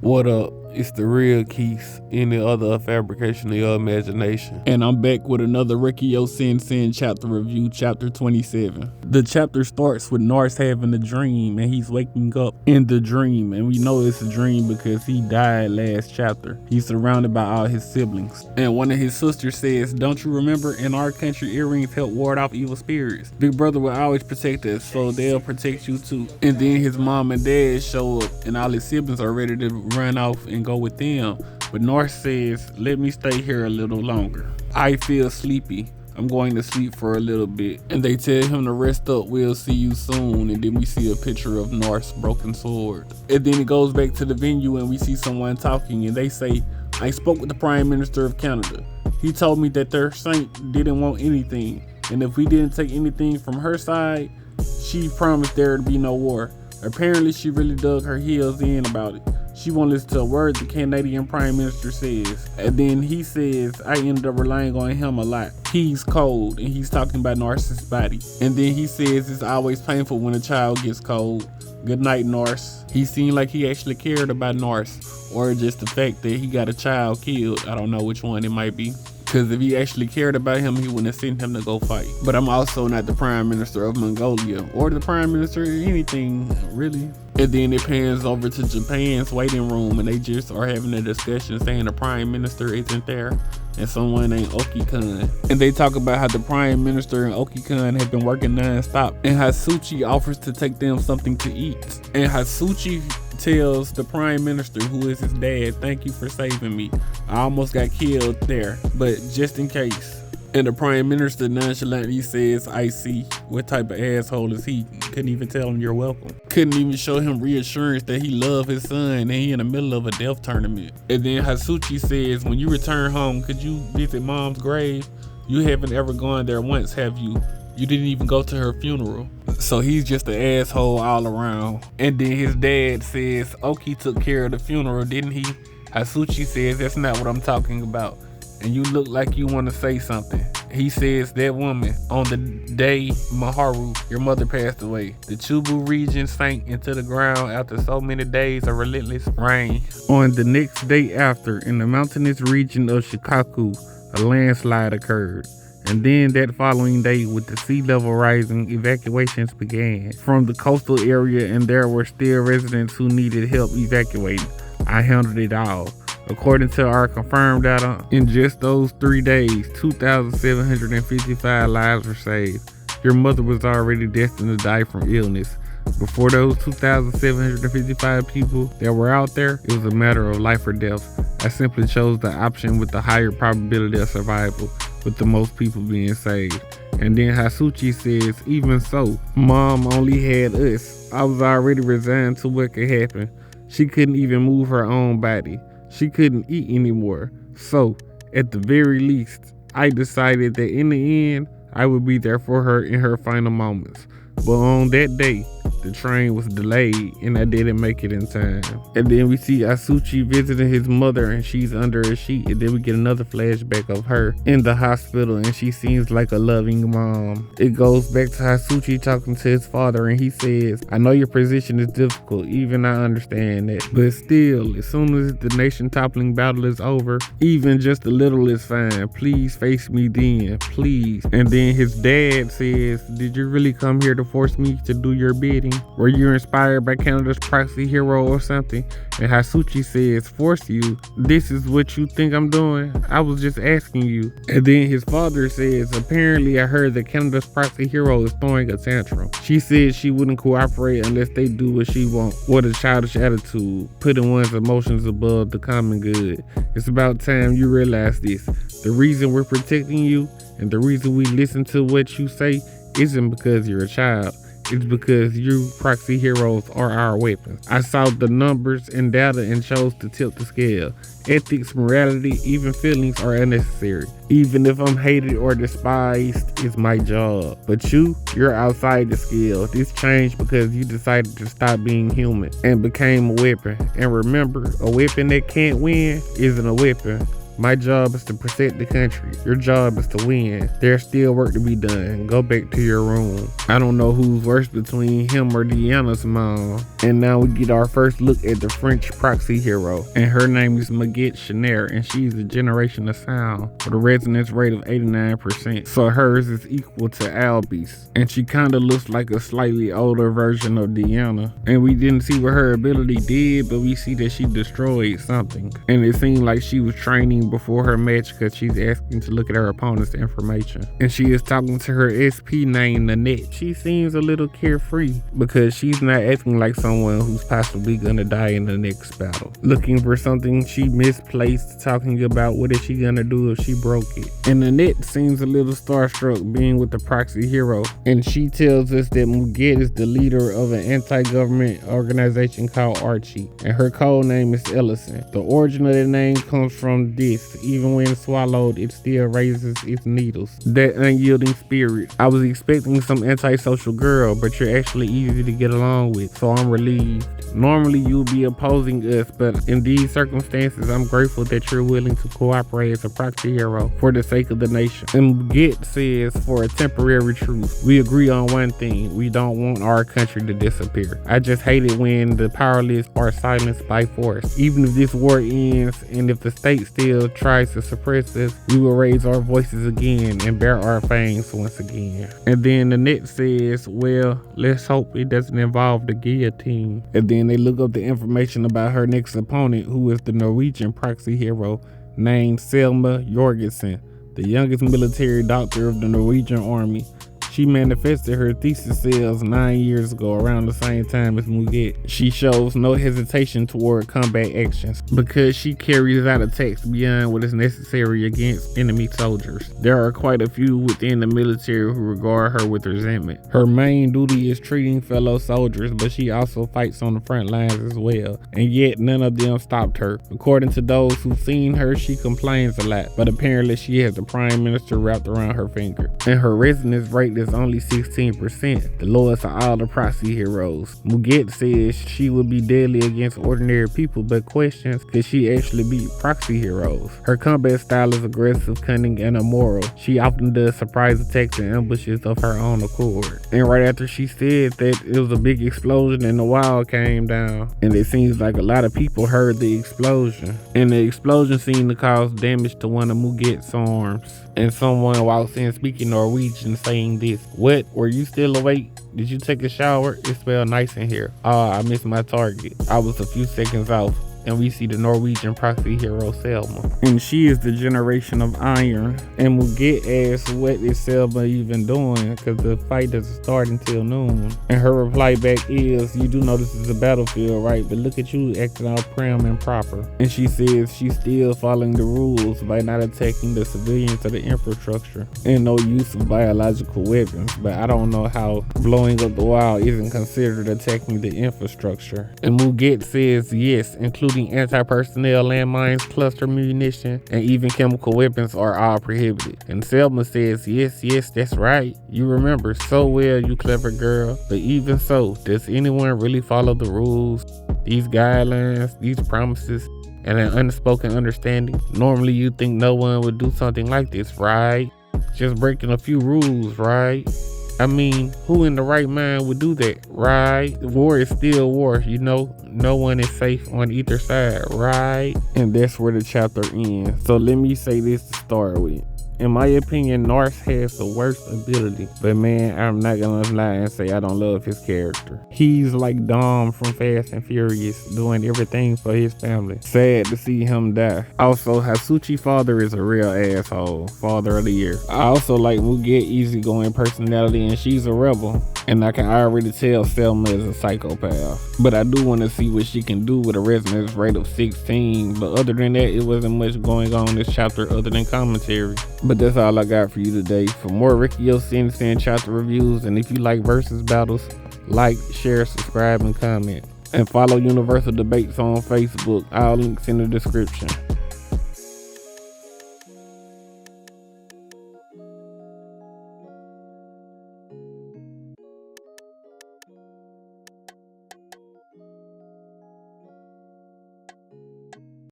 What up? It's the real Keith, any other fabrication of your imagination. And I'm back with another Rekkyou Sensen chapter review, chapter 27. The chapter starts with Norris having a dream, and he's waking up in the dream. And we know it's a dream because he died last chapter. He's surrounded by all his siblings. And one of his sisters says, "Don't you remember, in our country, earrings help ward off evil spirits. Big brother will always protect us, so they'll protect you too." And then his mom and dad show up, and all his siblings are ready to run off and go with them. But Norris says, "Let me stay here a little longer. I feel sleepy. I'm going to sleep for a little bit." And they tell him to rest up. "We'll see you soon." And then we see a picture of Norris' broken sword. And then it goes back to the venue and we see someone talking, and they say, "I spoke with the Prime Minister of Canada. He told me that their saint didn't want anything, and if we didn't take anything from her side, she promised there would be no war." Apparently she really dug her heels in about it. She won't listen to a word the Canadian Prime Minister says. And then he says, "I ended up relying on him a lot. He's cold," and he's talking about Norris's body. And then he says, "It's always painful when a child gets cold. Good night, Norris." He seemed like he actually cared about Norris, or just the fact that he got a child killed. I don't know which one it might be. Because if he actually cared about him, he wouldn't have sent him to go fight. But I'm also not the Prime Minister of Mongolia, or the Prime Minister of anything, really. And then it pans over to Japan's waiting room, and they just are having a discussion saying the Prime Minister isn't there, and someone named Oki-kun. And they talk about how the Prime Minister and Oki-kun have been working non-stop, and Huchi offers to take them something to eat. And Huchi tells the Prime Minister, who is his dad, "Thank you for saving me. I almost got killed there, but just in case." And the Prime Minister nonchalantly says, "I see." What type of asshole is he? Couldn't even tell him you're welcome. Couldn't even show him reassurance that he loved his son and he in the middle of a death tournament. And then Huchi says, "When you return home, could you visit Mom's grave? You haven't ever gone there once, have you? You didn't even go to her funeral." So he's just an asshole all around. And then his dad says, "Oki took care of the funeral, didn't he?" Huchi says, "That's not what I'm talking about. And you look like you want to say something." He says, "That woman, on the day Maharu, your mother, passed away, the Chubu region sank into the ground after so many days of relentless rain. On the next day after, in the mountainous region of Shikaku, a landslide occurred. And then that following day, with the sea level rising, evacuations began from the coastal area, and there were still residents who needed help evacuating. I handled it all. According to our confirmed data, in just those 3 days, 2,755 lives were saved. Your mother was already destined to die from illness. Before those 2,755 people that were out there, it was a matter of life or death. I simply chose the option with the higher probability of survival, with the most people being saved." And then Huchi says, "Even so, Mom only had us. I was already resigned to what could happen. She couldn't even move her own body. She couldn't eat anymore. So, at the very least, I decided that in the end, I would be there for her in her final moments. But on that day, the train was delayed and I didn't make it in time." And then we see Huchi visiting his mother, and she's under a sheet. And then we get another flashback of her in the hospital, and she seems like a loving mom. It goes back to Huchi talking to his father, and he says, "I know your position is difficult, even I understand that. But still, as soon as the nation toppling battle is over, even just a little is fine. Please face me then, please." And then his dad says, "Did you really come here to force me to do your bidding? Were you inspired by Canada's proxy hero or something?" And Huchi says, "Force you? This is what you think I'm doing? I was just asking you." And then his father says, "Apparently I heard that Canada's proxy hero is throwing a tantrum. She said she wouldn't cooperate unless they do what she wants. What a childish attitude, putting one's emotions above the common good. It's about time you realize this. The reason we're protecting you and the reason we listen to what you say isn't because you're a child. It's because you proxy heroes are our weapons. I saw the numbers and data and chose to tilt the scale. Ethics, morality, even feelings are unnecessary. Even if I'm hated or despised, it's my job. But you're outside the scale. This changed because you decided to stop being human and became a weapon. And remember, a weapon that can't win isn't a weapon. My job is to protect the country. Your job is to win. There's still work to be done. Go back to your room. I don't know who's worse between him or Deanna's mom. And now we get our first look at the French proxy hero. And her name is Muguet Chénier, and she's a generation of sound with a resonance rate of 89%. So hers is equal to Albie's. And she kinda looks like a slightly older version of Deanna. And we didn't see what her ability did, but we see that she destroyed something. And it seemed like she was training before her match because she's asking to look at her opponent's information. And she is talking to her SP named Nanette. She seems a little carefree because she's not acting like someone who's possibly gonna die in the next battle. Looking for something she misplaced, talking about what is she gonna do if she broke it. And Nanette seems a little starstruck being with the proxy hero. And she tells us that Muguet is the leader of an anti-government organization called Huchi, and her code name is Ellison. The origin of the name comes from this: even when swallowed, it still raises its needles. That unyielding spirit. I was expecting some antisocial girl, but you're actually easy to get along with, so I'm relieved. Normally you'll be opposing us, but in these circumstances, I'm grateful that you're willing to cooperate as a proxy hero for the sake of the nation. And Muguet says, for a temporary truce, we agree on one thing: we don't want our country to disappear. I just hate it when the powerless are silenced by force. Even if this war ends and if the state still tries to suppress us, we will raise our voices again and bear our fangs once again. And then Nanette says, well, let's hope it doesn't involve the guillotine. And then they look up the information about her next opponent, who is the Norwegian proxy hero named Selma Jorgensen, the youngest military doctor of the Norwegian army. She manifested her thesis cells 9 years ago around the same time as Muguet. She shows no hesitation toward combat actions because she carries out attacks beyond what is necessary against enemy soldiers. There are quite a few within the military who regard her with resentment. Her main duty is treating fellow soldiers, but she also fights on the front lines as well, and yet none of them stopped her. According to those who've seen her, she complains a lot, but apparently she has the prime minister wrapped around her finger. And her resonance rate is only 16%, the lowest of all the proxy heroes. Muguet says she would be deadly against ordinary people, but questions could she actually beat proxy heroes. Her combat style is aggressive, cunning, and immoral. She often does surprise attacks and ambushes of her own accord. And right after she said that, it was a big explosion and the wall came down. And it seems like a lot of people heard the explosion. And the explosion seemed to cause damage to one of Muguet's arms. And someone walks in speaking Norwegian saying this: what, were you still awake? Did you take a shower? It smelled nice in here. I missed my target. I was a few seconds off. And we see the Norwegian proxy hero Selma. And she is the generation of iron. And Muguet asks, what is Selma even doing? Because the fight doesn't start until noon. And her reply back is, you do know this is a battlefield, right? But look at you acting all prim and proper. And she says she's still following the rules by not attacking the civilians or the infrastructure. And no use of biological weapons. But I don't know how blowing up the wall isn't considered attacking the infrastructure. And Muguet says yes, including anti-personnel, landmines, cluster munition, and even chemical weapons are all prohibited. And Selma says, yes, that's right. You remember so well, you clever girl. But even so, does anyone really follow the rules, these guidelines, these promises, and an unspoken understanding? Normally you think no one would do something like this, right? Just breaking a few rules, right? I mean, who in the right mind would do that, right? War is still war, you know? No one is safe on either side, right? And that's where the chapter ends. So let me say this to start with. In my opinion, Norris has the worst ability, but man, I'm not gonna lie and say I don't love his character. He's like Dom from Fast and Furious, doing everything for his family. Sad to see him die. Also, Huchi's father is a real asshole. Father of the year. I also like Muguet easygoing personality, and she's a rebel. And I can already tell Selma is a psychopath. But I do want to see what she can do with a resonance rate of 16. But other than that, it wasn't much going on in this chapter other than commentary. But that's all I got for you today. For more Rekkyou Sensen chapter reviews, and if you like versus battles, like, share, subscribe, and comment. And follow Universal Debates on Facebook. All links in the description.